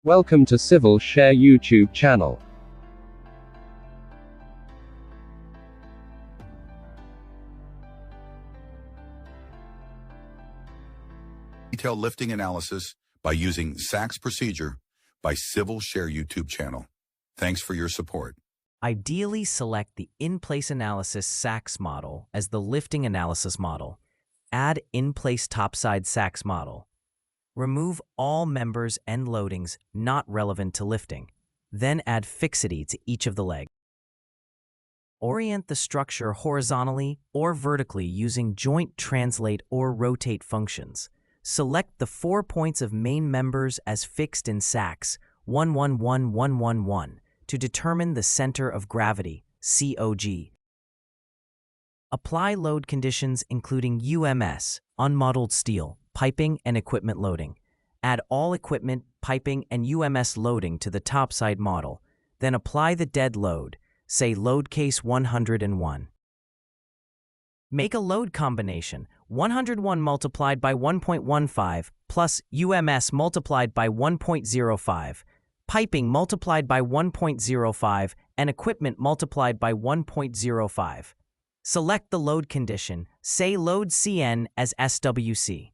Welcome to Civil Share YouTube channel. Detailed lifting analysis by using SACS procedure by Civil Share YouTube channel. Thanks for your support. Ideally select the in-place analysis SACS model as the lifting analysis model. Add in-place topside SACS model. Remove all members and loadings not relevant to lifting. Then add fixity to each of the legs. Orient the structure horizontally or vertically using joint translate or rotate functions. Select the 4 points of main members as fixed in SACS 111111 to determine the center of gravity, COG. Apply load conditions including UMS, unmodeled steel, piping, and equipment loading. Add all equipment, piping, and UMS loading to the topside model. Then apply the dead load, say load case 101. Make a load combination, 101 multiplied by 1.15 plus UMS multiplied by 1.05, piping multiplied by 1.05, and equipment multiplied by 1.05. Select the load condition, say load CN as SWC.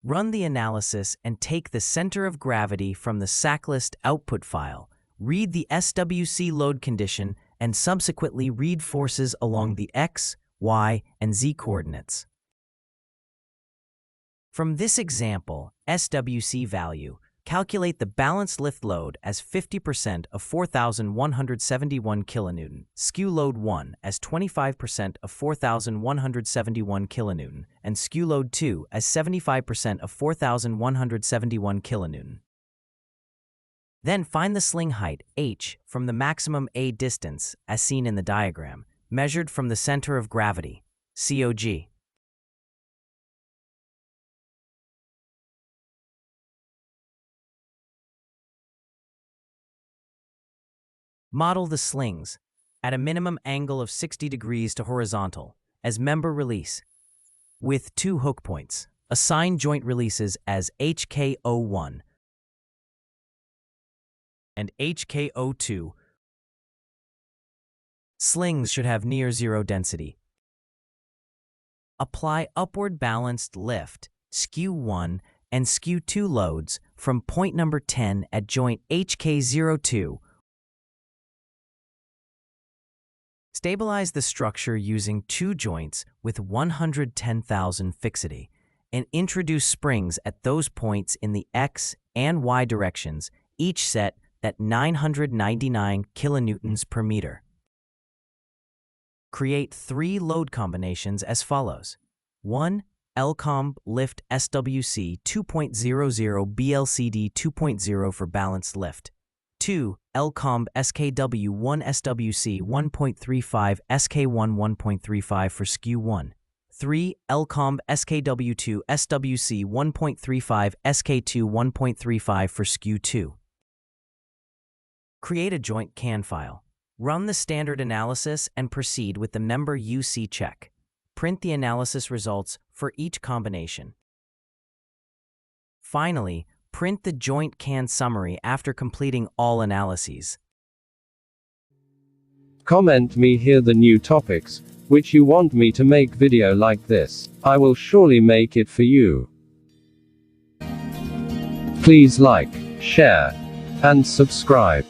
Run the analysis and take the center of gravity from the SACList output file. Read the SWC load condition and subsequently read forces along the X, Y, and Z coordinates. From this example, SWC value, calculate the balanced lift load as 50% of 4,171 kN, skew load 1 as 25% of 4,171 kN, and skew load 2 as 75% of 4,171 kN. Then find the sling height, h, from the maximum A distance, as seen in the diagram, measured from the center of gravity, COG. Model the slings at a minimum angle of 60 degrees to horizontal as member release with 2 hook points. Assign joint releases as HK01 and HK02. Slings should have near zero density. Apply upward balanced lift, skew 1 and skew 2 loads from point number 10 at joint HK02. Stabilize the structure using 2 joints with 110,000 fixity and introduce springs at those points in the X and Y directions, each set at 999 kilonewtons per meter. Create 3 load combinations as follows. 1. LCOMB lift SWC 2.00 BLCD 2.0 for balanced lift. 2. LCOMB SKW1 SWC 1.35 SK1 1.35 for skew 1. 3. LCOMB SKW2 SWC 1.35 SK2 1.35 for skew 2. Create a joint CAN file. Run the standard analysis and proceed with the member UC check. Print the analysis results for each combination. Finally, print the joint CAN summary after completing all analyses. Comment me here the new topics, which you want me to make video like this. I will surely make it for you. Please like, share, and subscribe.